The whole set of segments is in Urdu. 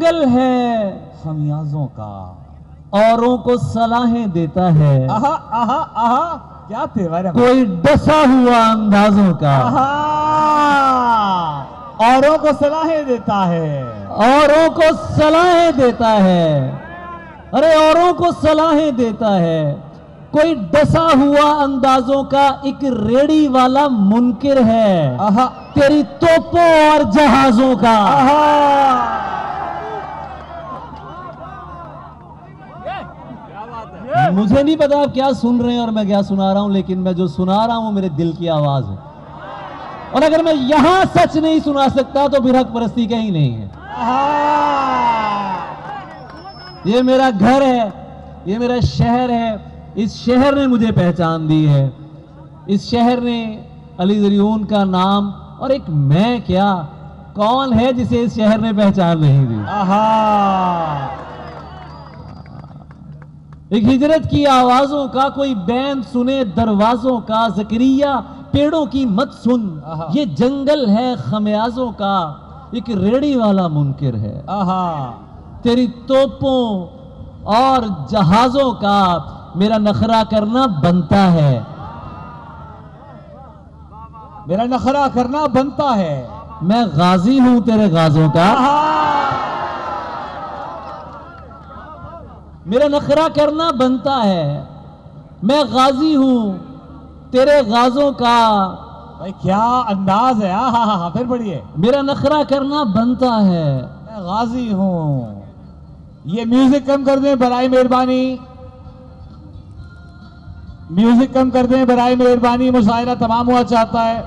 جنگل ہے خمیازوں کا، اوروں کو صلاحیں دیتا ہے، آہا آہا آہا کیا تیور ہے، کوئی ڈسا ہوا اندازوں کا، آہا اوروں کو صلاحیں دیتا ہے، اوروں کو صلاحیں دیتا ہے، ارے اوروں کو صلاحیں دیتا ہے، کوئی ڈسا ہوا اندازوں کا ایک ریڑی والا منکر ہے، آہا تیری توپوں اور جہازوں کا۔ مجھے نہیں پتا آپ کیا سن رہے ہیں اور میں کیا سنا رہا ہوں، لیکن میں جو سنا رہا ہوں میرے دل کی آواز ہے، اور اگر میں یہاں سچ نہیں سنا سکتا تو پھر حق پرستی کہیں نہیں ہے۔ یہ میرا گھر ہے، یہ میرا شہر ہے، اس شہر نے مجھے پہچان دی ہے، اس شہر نے علی زریون کا نام، اور ایک میں کیا، کون ہے جسے اس شہر نے پہچان نہیں دی۔ ایک ہجرت کی آوازوں کا کوئی بین سنے دروازوں کا، زکریا پیڑوں کی مت سن، یہ جنگل ہے خمیازوں کا، ایک ریڑی والا منکر ہے، تیری توپوں اور جہازوں کا میرا نخرہ کرنا بنتا ہے، میرا نخرہ کرنا بنتا ہے، میں غازی ہوں تیرے غازوں کا، میرا نخرہ کرنا بنتا ہے، میں غازی ہوں تیرے غازوں کا، بھائی کیا انداز ہے، پھر پڑھیے، میرا نخرہ کرنا بنتا ہے، میں غازی ہوں۔ یہ میوزک کم کر دیں برائے مہربانی، میوزک کم کر دیں برائے مہربانی، مشاعرہ تمام ہوا چاہتا ہے۔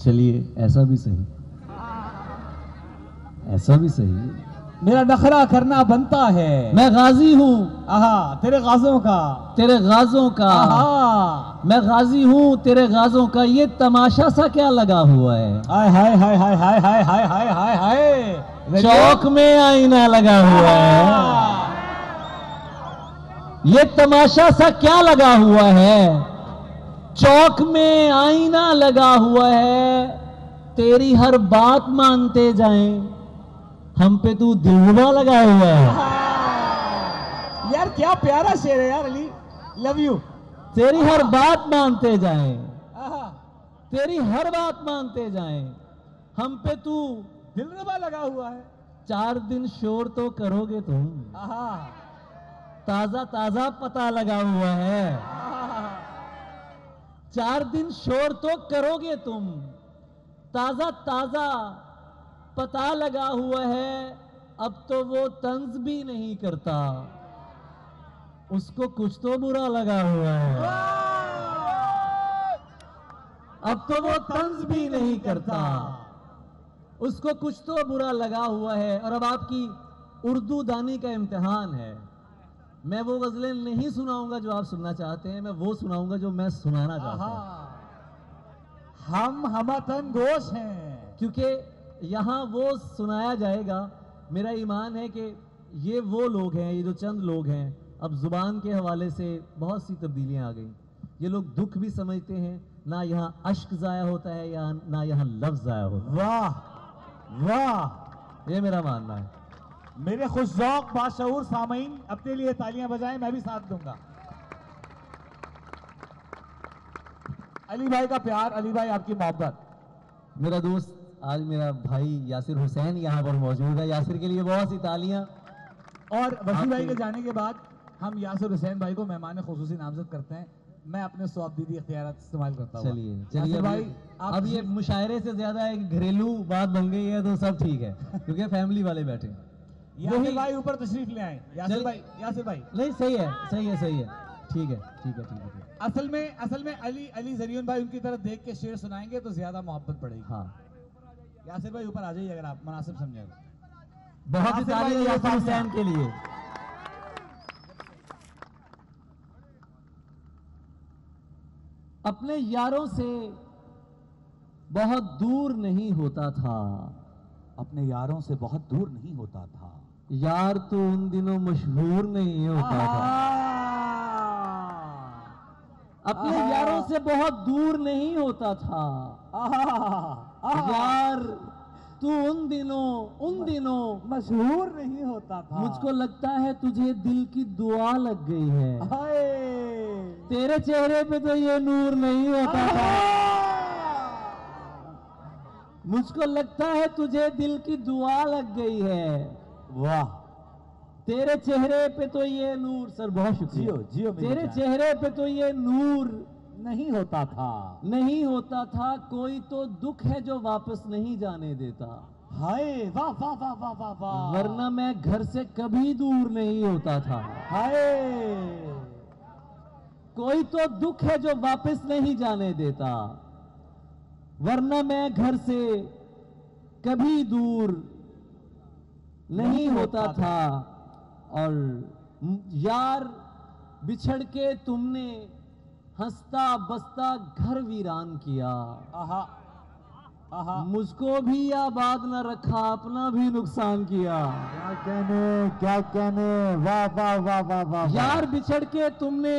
چلیے ایسا بھی صحیح، ایسا بھی صحیح، میرا نخرہ کرنا بنتا ہے، میں غازی ہوں تیرے غازوں کا، تیرے غازوں کا، میں غازی ہوں تیرے غازوں کا، یہ تماشا سا کیا لگا ہوا ہے، ہائے ہائے ہائے ہائے ہائے ہائے ہائے ہائے ہائے ہائے، چوک میں آئینہ لگا ہوا ہے، یہ تماشا سا کیا لگا ہوا ہے، چوک میں آئینہ لگا ہوا ہے، تیری ہر بات مانتے جائیں، ہم پہ تو دلوا لگا ہوا ہے، یار کیا پیارا شعر ہے یار علی، لو یو، تیری ہر بات مانتے جائیں، تیری ہر بات مانتے جائیں، ہم پہ تو دلربا لگا ہوا ہے، 4 دن شور تو کرو گے تم، تازہ تازہ پتہ لگا ہوا ہے، 4 دن شور تو کرو گے تم، تازہ تازہ پتہ لگا ہوا ہے، اب تو وہ طنز بھی نہیں کرتا، اس کو کچھ تو برا لگا ہوا ہے، اب تو وہ طنز بھی نہیں کرتا، اس کو کچھ تو برا لگا ہوا ہے۔ اور اب آپ کی اردو دانی کا امتحان ہے، میں وہ غزلیں نہیں سناؤں گا جو آپ سننا چاہتے ہیں، میں وہ سناؤں گا جو میں سنانا چاہتا ہوں، ہم ہمتن گوش ہیں، کیونکہ یہاں وہ سنایا جائے گا، میرا ایمان ہے کہ یہ وہ لوگ ہیں، یہ جو چند لوگ ہیں، اب زبان کے حوالے سے بہت سی تبدیلیاں آ گئیں، یہ لوگ دکھ بھی سمجھتے ہیں، نہ یہاں اشک ضائع ہوتا ہے یا نہ یہاں لفظ ضائع ہوتا ہے، واہ واہ، یہ میرا ماننا ہے۔ میرے خوش ذوق باشعور سامعین اپنے لیے تالیاں بجائیں، میں بھی ساتھ دوں گا۔ علی بھائی کا پیار، علی بھائی آپ کی محبت، میرا دوست آج میرا بھائی یاسر حسین یہاں پر موجود ہے، یاسر کے لیے بہت سی تالیاں۔ اور وسیم بھائی کے جانے کے بعد ہم یاسر حسین بھائی کو مہمان خصوصی نامزد کرتے ہیں، میں اپنے سواب دیدی اختیارات استعمال کرتا ہوں۔ چلیے بھائی اب یہ مشاعرے سے زیادہ ایک گھریلو بات بن گئی ہے تو سب ٹھیک ہے، کیونکہ فیملی والے بیٹھے ہیں۔ یاسر بھائی اوپر تشریف لے آئیں، یاسر بھائی نہیں صحیح ہے، ٹھیک ہے۔ اصل میں علی زریون بھائی ان کی طرف دیکھ کے شعر سنائیں گے تو زیادہ محبت پڑے گی۔ ہاں یاسر بھائی اوپر آ جائیے اگر آپ مناسب سمجھیں۔ بہت سی تالیاں یاسر حسین کے لیے۔ اپنے یاروں سے بہت دور نہیں ہوتا تھا، اپنے یاروں سے بہت دور نہیں ہوتا تھا، یار تو ان دنوں مشہور نہیں ہوتا تھا، اپنے یاروں سے بہت دور نہیں ہوتا تھا یار تو ان دنوں مشہور نہیں ہوتا تھا. مجھ کو لگتا ہے تجھے دل کی دعا لگ گئی ہے. تیرے چہرے پہ تو یہ نور نہیں ہوتا تھا. مجھ کو لگتا ہے تجھے دل کی دعا لگ گئی ہے. واہ. تیرے چہرے پہ تو یہ نور. سر بہت شکریہ. جیو تیرے چہرے پہ تو یہ نور نہیں ہوتا تھا. کوئی تو دکھ ہے جو واپس نہیں جانے دیتا. ہائے واہ واہ واہ واہ واہ واہ. ورنہ میں گھر سے کبھی دور نہیں ہوتا تھا. ہائے. کوئی تو دکھ ہے جو واپس نہیں جانے دیتا. ورنہ میں گھر سے کبھی دور نہیں ہوتا تھا. اور یار بچھڑ کے تم نے ہنستا بستا گھر ویران کیا. مجھ کو بھی آباد نہ رکھا, اپنا بھی نقصان کیا. کیا کہنے. واہ واہ واہ واہ واہ. یار بچھڑ کے تم نے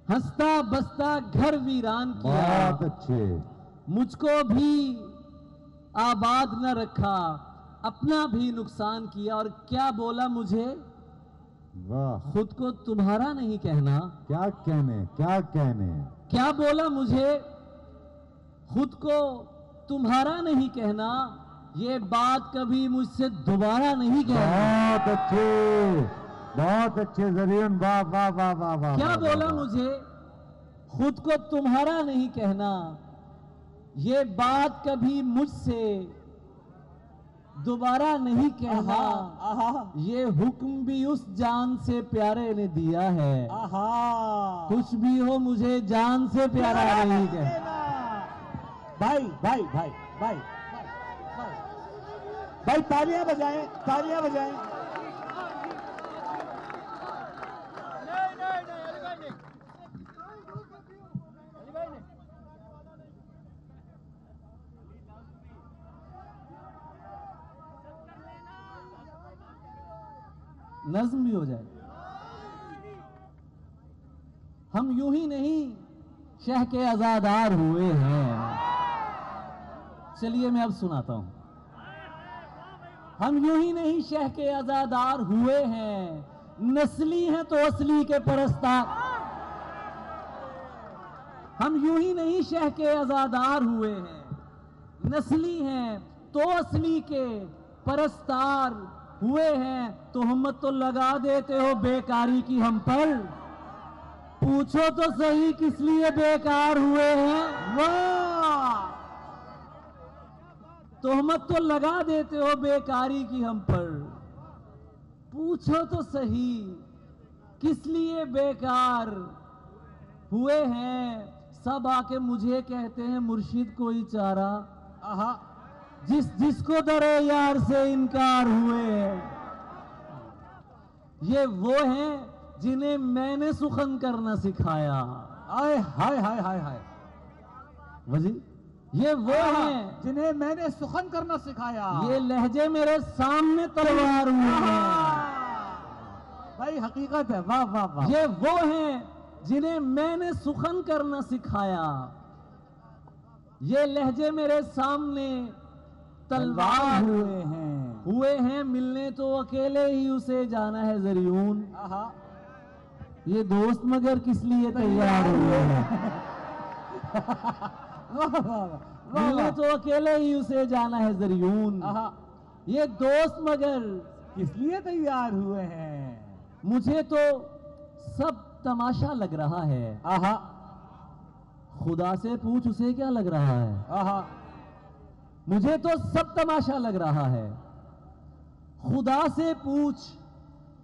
ہنستا بستا گھر ویران کیا. بہت اچھے. مجھ کو بھی آباد نہ رکھا, اپنا بھی نقصان کیا. اور کیا بولا مجھے, واہ. خود کو تمہارا نہیں کہنا. کیا کہنے. کیا بولا مجھے, خود کو تمہارا نہیں کہنا. یہ بات کبھی مجھ سے دوبارہ نہیں کہنا. بہت اچھے زرین. واہ واہ واہ واہ واہ. کیا بولا مجھے, خود کو تمہارا نہیں کہنا. یہ بات کبھی مجھ سے دوبارہ نہیں کہنا. یہ حکم بھی اس جان سے پیارے نے دیا ہے. کچھ بھی ہو مجھے جان سے پیارا نہیں کہنا. بھائی بھائی بھائی بھائی بھائی تالیاں بجائیں. نظم بھی ہو جائے. ہم یوں ہی نہیں شہ کے عزادار ہوئے ہیں. چلیے میں اب سناتا ہوں. ہم یوں ہی نہیں شہ کے عزادار ہوئے ہیں. نسلی ہیں تو اصلی کے پرستار. ہم یوں ہی نہیں شہ کے عزادار ہوئے ہیں. نسلی ہیں تو اصلی کے پرستار ہوئے ہیں. تہمت تو لگا دیتے ہو بیکاری کی ہم پر. پوچھو تو صحیح کس لیے بیکار ہوئے ہیں. واہ. تہمت تو لگا دیتے ہو بیکاری کی ہم پر. پوچھو تو صحیح کس لیے بیکار ہوئے ہیں. سب آ کے مجھے کہتے ہیں مرشد کوئی چارہ. جس کو در یار سے انکار ہوئے ہیں. یہ وہ ہیں جنہیں میں نے سخن کرنا سکھایا. آئے ہائے ہائے ہائے ہائے. وزیر یہ وہ ہیں جنہیں میں نے سخن کرنا سکھایا. یہ لہجے میرے سامنے تلوار ہوئے ہیں. بھائی حقیقت ہے. واہ واہ واہ. یہ وہ ہیں جنہیں میں نے سخن کرنا سکھایا. یہ لہجے میرے سامنے تلوار ہوئے ہیں. ملنے تو اکیلے ہی اسے جانا ہے زریون. یہ دوست مگر کس لیے تیار ہوئے ہیں. ملنے تو اکیلے ہی اسے جانا ہے زریون. یہ دوست مگر کس لیے تیار ہوئے ہیں. مجھے تو سب تماشا لگ رہا ہے. خدا سے پوچھ اسے کیا لگ رہا ہے. مجھے تو سب تماشا لگ رہا ہے. خدا سے پوچھ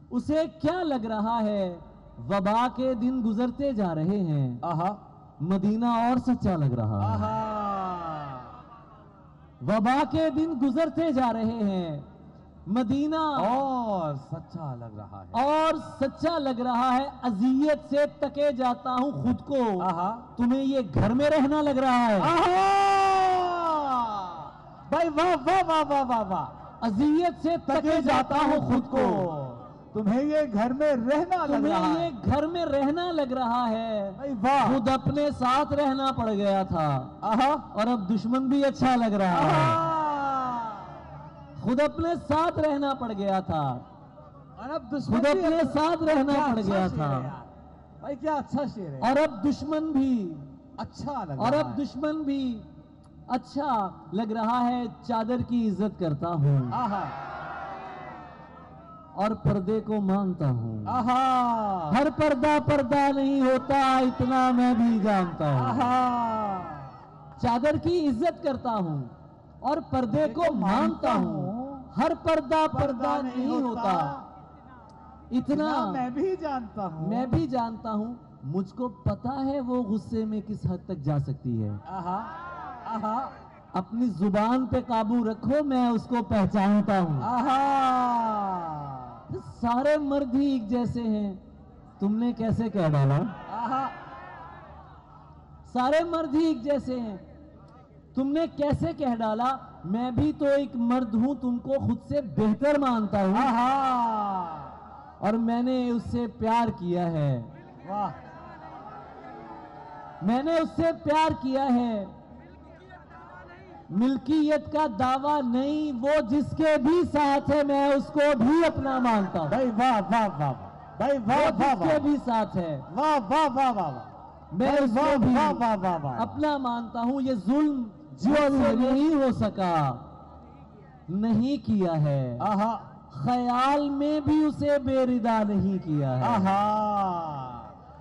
اسے کیا لگ رہا ہے. وبا کے دن گزرتے جا رہے ہیں. مدینہ اور سچا لگ رہا ہے. وبا کے دن گزرتے جا رہے ہیں. مدینہ اور سچا لگ رہا ہے. اور سچا لگ رہا ہے. اذیت سے تکے جاتا ہوں خود کو. تمہیں یہ گھر میں رہنا لگ رہا ہے. بھائی واہ واہ واہ واہ واہ واہ. اذیت سے تکے جاتا ہوں خود کو. تمہیں یہ گھر میں رہنا لگ رہا تمہیں ہے. یہ گھر میں رہنا لگ رہا ہے. بھائی واہ. خود اپنے ساتھ رہنا پڑ گیا تھا آہا. اور اب دشمن بھی اچھا لگ رہا ہے. آہا. خود اپنے ساتھ رہنا پڑ گیا تھا اور اب دشمن خود بھی اپنے ساتھ رہنا کیا پڑ اچھا گیا شعر تھا ہے یار. بھائی کیا اچھا شعر ہے. اور اب دشمن بھی اچھا لگ اور رہا اب ہے. دشمن بھی اچھا لگ رہا ہے. چادر کی عزت کرتا ہوں آہا. اور پردے کو مانتا ہوں. آہا. ہر پردہ پردہ نہیں ہوتا اتنا میں بھی جانتا ہوں. آہا. چادر کی عزت کرتا ہوں اور پردے کو مانتا ہوں. ہر پردہ پردہ نہیں ہوتا اتنا میں بھی جانتا ہوں. میں بھی جانتا ہوں. مجھ کو پتا ہے وہ غصے میں کس حد تک جا سکتی ہے. آہا. آہا. اپنی زبان پہ قابو رکھو میں اس کو پہچانتا ہوں. آہا. سارے مرد ہی ایک جیسے ہیں تم نے کیسے کہہ ڈالا. آہا. سارے مرد ہی ایک جیسے ہیں تم نے کیسے کہہ ڈالا. میں بھی تو ایک مرد ہوں تم کو خود سے بہتر مانتا ہوں. آہا. اور میں نے اس سے پیار کیا ہے. واہ. میں نے اس سے پیار کیا ہے. ملکیت کا دعویٰ نہیں وہ جس کے بھی ساتھ ہے میں اس کو بھی اپنا مانتا ہوں. بھائی واہ واہ واہ. بھائی وہ واہ واہ جس کے واہ. بھی ساتھ ہے واہ واہ واہ واہ. میں اس کو بھی واہ واہ واہ واہ. اپنا مانتا ہوں. یہ ظلم جی مجھ سے جی. نہیں ہو سکا نہیں کیا ہے. آہا. خیال میں بھی اسے بے ردا نہیں کیا ہے. آہا.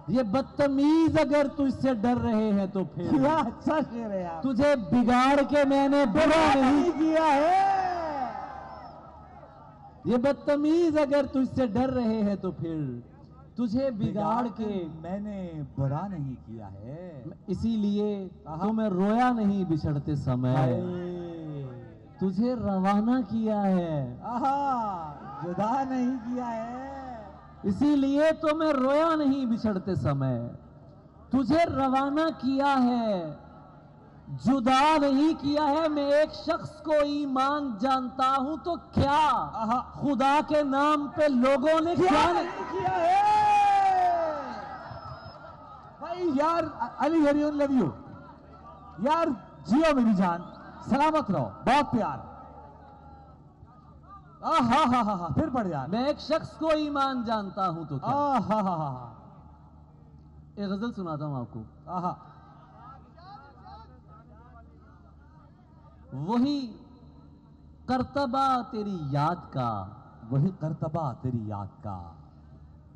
یہ بدتمیز اگر تجھ سے ڈر رہے ہیں تو پھر کیا اچھا شعر ہے یار. تجھے بگاڑ کے میں نے برا نہیں. کیا ہے. یہ بدتمیز اگر تجھ سے ڈر رہے ہیں تو پھر تجھے بگاڑ کے میں نے برا نہیں کیا ہے. اسی لیے تو میں رویا نہیں بچھڑتے سمے تجھے روانہ کیا ہے. آہا. جدا نہیں کیا ہے. اسی لیے تو میں رویا نہیں بچھڑتے سمے تجھے روانہ کیا ہے. جدا نہیں کیا ہے. میں ایک شخص کو ایمان جانتا ہوں تو کیا خدا کے نام پہ لوگوں نے کیا نہیں کیا ہے. بھائی یار علی ہریون لو یو یار. جیو میری جان سلامت رہو. بہت پیار. ہاں ہاں ہاں ہاں. پھر پڑھ یار. میں ایک شخص کو ایمان جانتا ہوں تو کیا. ہاں ہاں ہاں. ایک غزل سناتا ہوں آپ کو. آہا. وہی کرتبہ تیری یاد کا وہی کرتبہ تیری یاد کا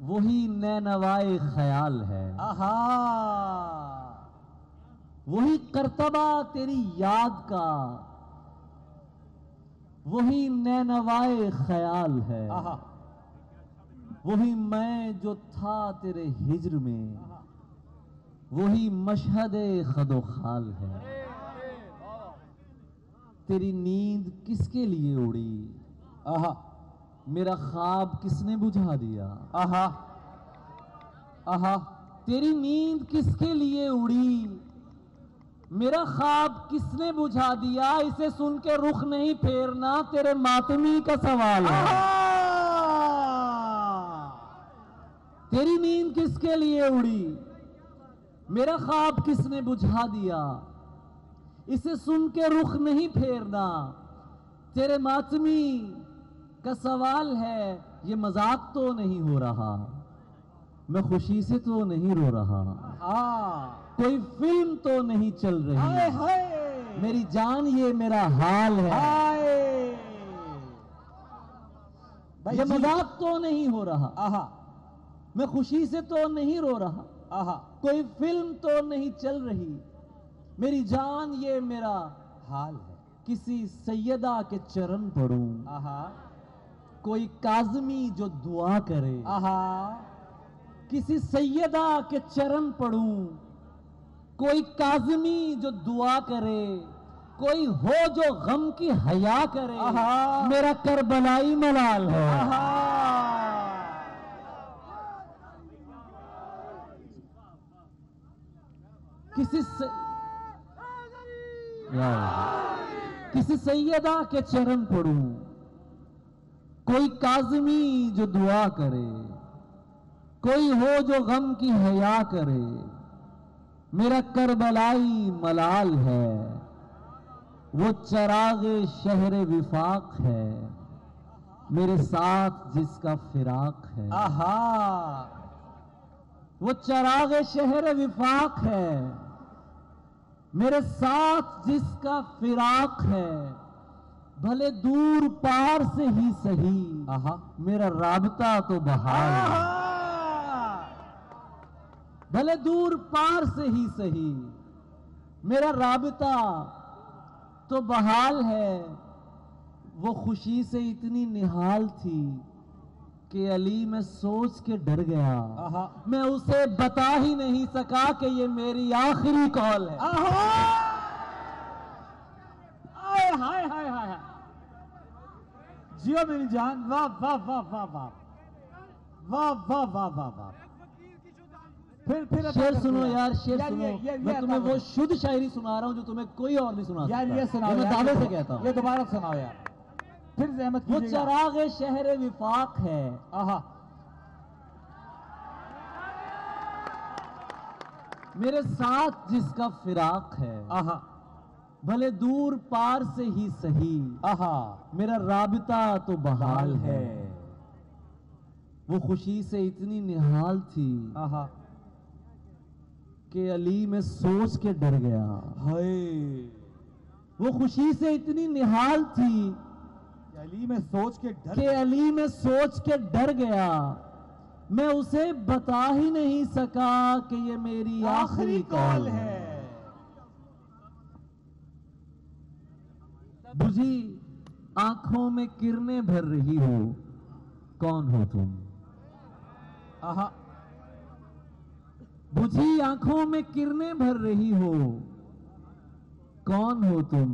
وہی نینوائے خیال ہے. آہا. وہی کرتبہ تیری یاد کا وہی نینوائے خیال ہے. آہا. وہی میں جو تھا تیرے ہجر میں وہی مشہد خد و خال ہے. تیری نیند کس کے لیے اڑی. آہا. میرا خواب کس نے بجھا دیا. آہا. آہا. تیری نیند کس کے لیے اڑی میرا خواب کس نے بجھا دیا. اسے سن کے رخ نہیں پھیرنا تیرے ماتمی کا سوال ہے. تیری نیند کس کے لیے اڑی میرا خواب کس نے بجھا دیا. اسے سن کے رخ نہیں پھیرنا تیرے ماتمی کا سوال ہے. یہ مذاق تو نہیں ہو رہا میں خوشی سے تو نہیں رو رہا. کوئی فلم تو نہیں چل رہی میری جان یہ میرا حال ہے. یہ مذاق تو نہیں ہو رہا. آہا. میں خوشی سے تو نہیں رو رہا. آہا. کوئی فلم تو نہیں چل رہی میری جان یہ میرا حال ہے. کسی سیدہ کے چرن پڑوں. آہا. کوئی کاظمی جو دعا کرے. آہا. کسی سیدہ کے چرن پڑوں. کوئی کاظمی جو دعا کرے. کوئی ہو جو غم کی حیا کرے. آہا. میرا کربلائی ملال ہے. آہا. کسی سیدہ کے چرن پڑوں. کوئی کاظمی جو دعا کرے، کوئی ہو جو غم کی حیا کرے، میرا کربلائی ملال ہے، وہ چراغ شہر وفاق ہے، میرے ساتھ جس کا فراق ہے۔ آہا، وہ چراغ شہر وفاق ہے، میرے ساتھ جس کا فراق ہے، بھلے دور پار سے ہی صحیح، آہا، میرا رابطہ تو بحال ہے۔ بھلے دور پار سے ہی صحیح، میرا رابطہ تو بحال ہے۔ وہ خوشی سے اتنی نہال تھی کہ علی میں سوچ کے ڈر گیا، آہا، میں اسے بتا ہی نہیں سکا کہ یہ میری آخری کال ہے۔ آہا، آئے ہائے ہائے ہائے، جیو میری جان، واہ واہ واہ واہ واہ واہ واہ واہ واہ واہ۔ پھر شعر سنو یار، شعر سنو، میں تمہیں وہ شدھ شاعری سنا رہا ہوں جو تمہیں کوئی اور نہیں سنا یار سکتا۔ یہ سناؤ، میں دعوے سے کہتا ہوں، یہ دوبارہ سناؤ یار، پھر زحمت وہ کیجیے گا۔ چراغ شہر وفاق ہے، آہا، میرے ساتھ جس کا فراق ہے، آہا، بھلے دور پار سے ہی صحیح، آہا، میرا رابطہ تو بحال ہے۔ ہے، وہ خوشی سے اتنی نہال تھی آہا، کہ علی میں سوچ کے ڈر گیا۔ ہائے، وہ خوشی سے اتنی نہال تھی علی میں سوچ کے ڈر کہ علی میں سوچ کے ڈر گیا، میں اسے بتا ہی نہیں سکا کہ یہ میری آخری کال ہے۔ بجھی آنکھوں میں کرنیں بھر رہی ہو، کون ہو تم؟ آہا، بجھی آنکھوں میں کرنیں بھر رہی ہو، کون ہو تم؟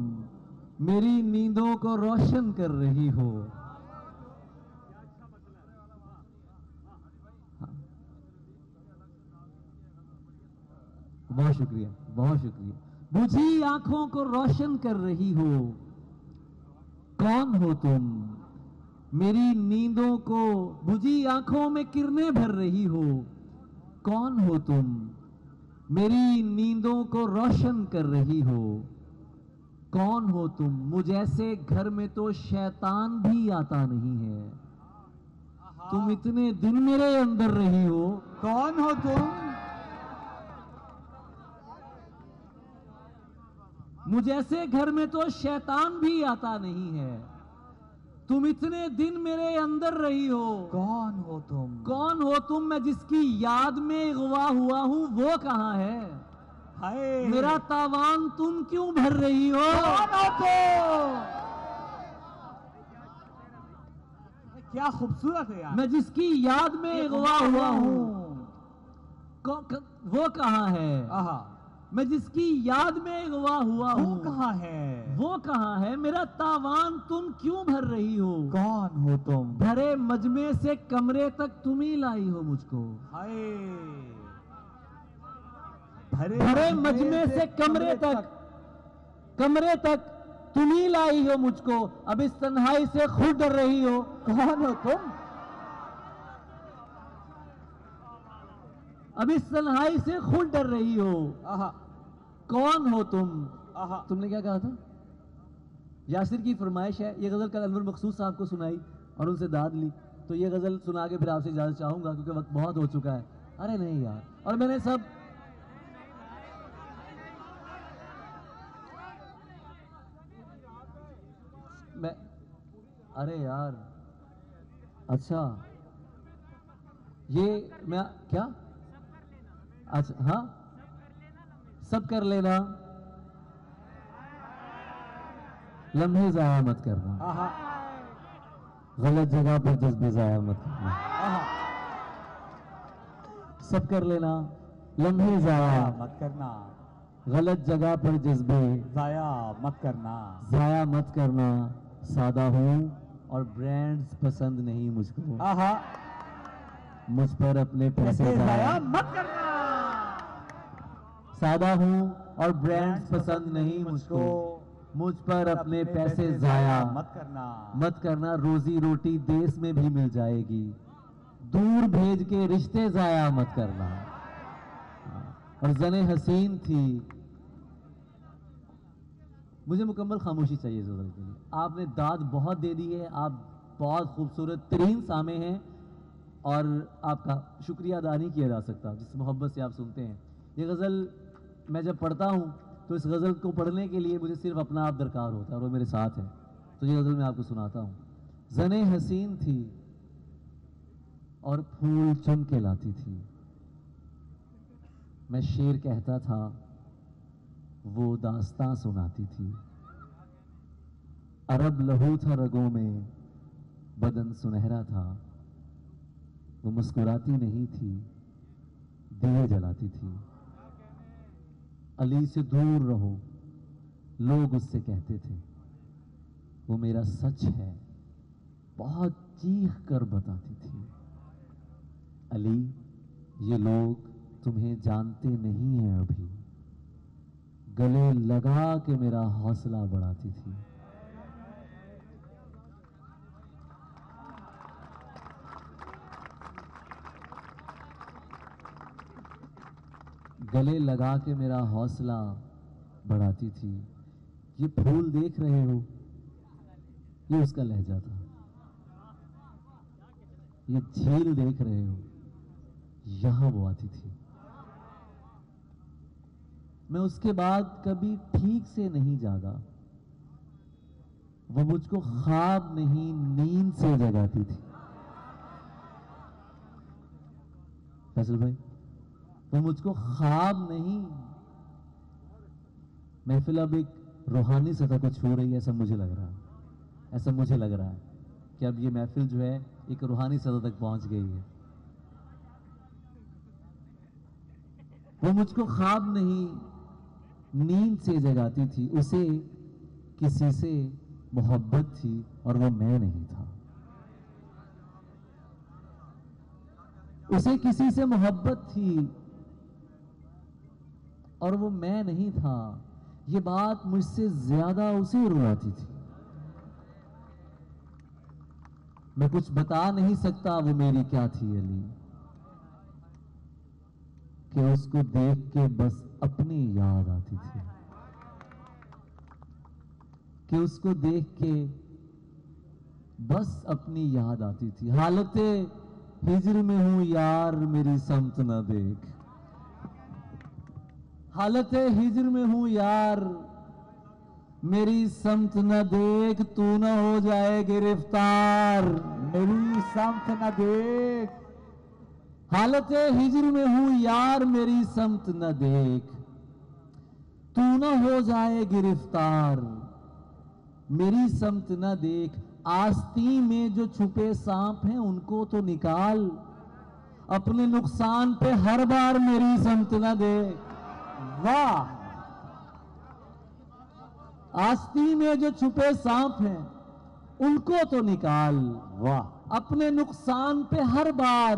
میری نیندوں کو روشن کر رہی ہو۔ بہت شکریہ، بہت شکریہ۔ بجھی آنکھوں کو روشن کر رہی ہو، کون ہو تم؟ میری نیندوں کو، بجھی آنکھوں میں کرنیں بھر رہی ہو، کون ہو تم؟ میری نیندوں کو روشن کر رہی ہو، کون ہو تم؟ مجھ ایسے گھر میں تو شیطان بھی آتا نہیں ہے، تم اتنے دن میرے اندر رہی ہو، کون ہو تم؟ مجھ ایسے گھر میں تو شیطان بھی آتا نہیں ہے، تم اتنے دن میرے اندر رہی ہو، کون ہو تم؟ کون ہو تم؟ میں جس کی یاد میں اغوا ہوا ہوں وہ کہاں ہے؟ ہائے، میرا تاوان تم کیوں بھر رہی ہو؟ کون ہو تم؟ کیا خوبصورت ہے یار، میں جس کی یاد میں اغوا ہوا ہوں وہ کہاں ہے؟ آہا، میں جس کی یاد میں اغوا ہوا وہ ہوں کہاں ہے؟ وہ کہاں ہے؟ میرا تاوان تم کیوں بھر رہی ہو؟ کون ہو تم؟ بھرے مجمع سے کمرے تک تم ہی لائی ہو مجھ کو، ہائے، بھرے مجمع سے کمرے تک تم ہی لائی ہو مجھ کو، اب اس تنہائی سے خود ڈر رہی ہو، کون ہو تم؟ اب اس تنہائی سے خود ڈر رہی ہو، آہا، کون ہو تم؟ آہا، تم نے کیا کہا تھا؟ یاسر کی فرمائش ہے، یہ غزل کل انور مقصود صاحب کو سنائی اور ان سے داد لی، تو یہ غزل سنا کے پھر آپ سے اجازت چاہوں گا کیونکہ وقت بہت ہو چکا ہے۔ ارے نہیں یار، اور میں نے سب ارے یار، اچھا یہ میں کیا، اچھا ہاں سب کر لینا، لمحے ضائع مت کرنا، آہا، غلط جگہ پر جذبے ضائع مت کرنا، آہا، سب کر لینا، لمحے ضائع، مت کرنا، غلط جگہ پر جذبے ضائع مت کرنا، ضائع مت کرنا، سادہ ہوں اور برانڈز پسند نہیں مجھ کو، آہا، مجھ پر اپنے پیسے ضائع ضائع، مت کرنا، سادہ ہوں اور برانڈز پسند نہیں مجھ کو، مجھ پر اپنے پیسے ضائع مت کرنا روزی روٹی دیس میں بھی مل جائے گی، دور بھیج کے رشتے ضائع مت کرنا۔ اور زن حسین تھی، مجھے مکمل خاموشی چاہیے اس غزل کے لیے۔ آپ نے داد بہت دے دی ہے، آپ بہت خوبصورت ترین سامع ہیں، اور آپ کا شکریہ ادا نہیں کیا جا سکتا جس محبت سے آپ سنتے ہیں۔ یہ غزل میں جب پڑھتا ہوں تو اس غزل کو پڑھنے کے لیے مجھے صرف اپنا آپ درکار ہوتا ہے، اور وہ میرے ساتھ ہے، تو یہ غزل میں آپ کو سناتا ہوں۔ زن حسین تھی اور پھول چن کے لاتی تھی، میں شعر کہتا تھا وہ داستاں سناتی تھی، عرب لہو تھا رگوں میں بدن سنہرا تھا، وہ مسکراتی نہیں تھی دیے جلاتی تھی، علی سے دور رہو لوگ اس سے کہتے تھے، وہ میرا سچ ہے بہت چیخ کر بتاتی تھی، علی یہ لوگ تمہیں جانتے نہیں ہیں ابھی، گلے لگا کے میرا حوصلہ بڑھاتی تھی۔ گلے لگا کے میرا حوصلہ بڑھاتی تھی، یہ پھول دیکھ رہے ہو یہ اس کا لہجہ تھا، یہ جھیل دیکھ رہے ہو یہاں وہ آتی تھی، میں اس کے بعد کبھی ٹھیک سے نہیں جاگا، وہ مجھ کو خواب نہیں نیند سے جگاتی تھی۔ فیصل بھائی، وہ مجھ کو خواب نہیں، محفل اب ایک روحانی سطح کو چھو رہی ہے، ایسا مجھے لگ رہا ہے کہ اب یہ محفل جو ہے ایک روحانی سطح تک پہنچ گئی ہے۔ وہ مجھ کو خواب نہیں نیند سے جگاتی تھی، اسے کسی سے محبت تھی اور وہ میں نہیں تھا، اسے کسی سے محبت تھی اور وہ میں نہیں تھا، یہ بات مجھ سے زیادہ اسے رلاتی تھی، میں کچھ بتا نہیں سکتا وہ میری کیا تھی علی، کہ اس کو دیکھ کے بس اپنی یاد آتی تھی، کہ اس کو دیکھ کے بس اپنی یاد آتی تھی، حالت ہجر میں ہوں یار میری سمت نہ دیکھ، حالت ہجر میں ہوں یار میری سمت نہ دیکھ، تو نہ ہو جائے گرفتار میری سمت نہ دیکھ، حالت ہجر میں ہوں یار میری سمت نہ دیکھ، تو نہ ہو جائے گرفتار میری سمت نہ دیکھ، آستین میں جو چھپے سانپ ہیں ان کو تو نکال، اپنے نقصان پہ ہر بار میری سمت نہ دیکھ۔ واہ، آستین میں جو چھپے سانپ ہیں ان کو تو نکال، واہ، اپنے نقصان پہ ہر بار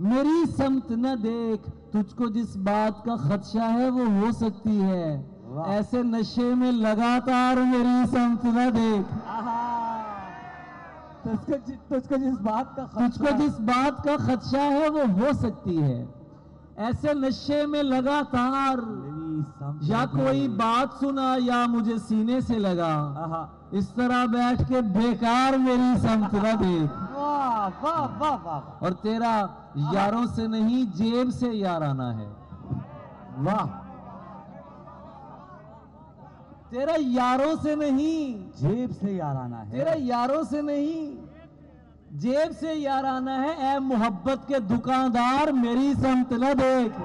میری سمت نہ دیکھ، تجھ کو جس بات کا خدشہ ہے وہ ہو سکتی ہے، ایسے نشے میں لگاتار میری سمت نہ دیکھ، تجھ کو جس بات کا تجھ کو جس بات کا خدشہ ہے وہ ہو سکتی ہے، ایسے نشے میں لگاتار، یا کوئی بات سنا یا مجھے سینے سے لگا، اس طرح بیٹھ کے بیکار میری سمت نہ دیکھ، واہ واہ واہ واہ، اور تیرا یاروں سے نہیں جیب سے یارانہ ہے، واہ، تیرا یاروں سے نہیں جیب سے یارانہ ہے، تیرا یاروں سے نہیں جیب سے یارانہ ہے، اے محبت کے دکاندار میری سمت نہ دیکھ،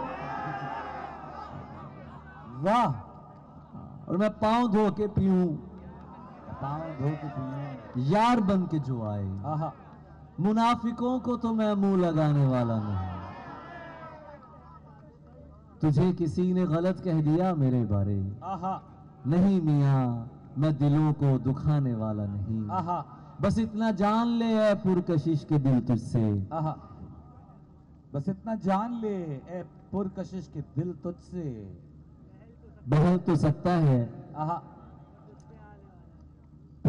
واہ، اور میں پاؤں دھو کے پیوں پاؤں دھو کے پیوں، یار بن کے جو آئے، منافقوں کو تو میں منہ لگانے والا نہیں، تجھے کسی نے غلط کہہ دیا میرے بارے، نہیں میاں میں دلوں کو دکھانے والا نہیں، بس اتنا جان لے اے پرکشش کے دل تجھ سے، بس اتنا جان لے اے پرکشش کے دل تجھ سے، بدل تو سکتا ہے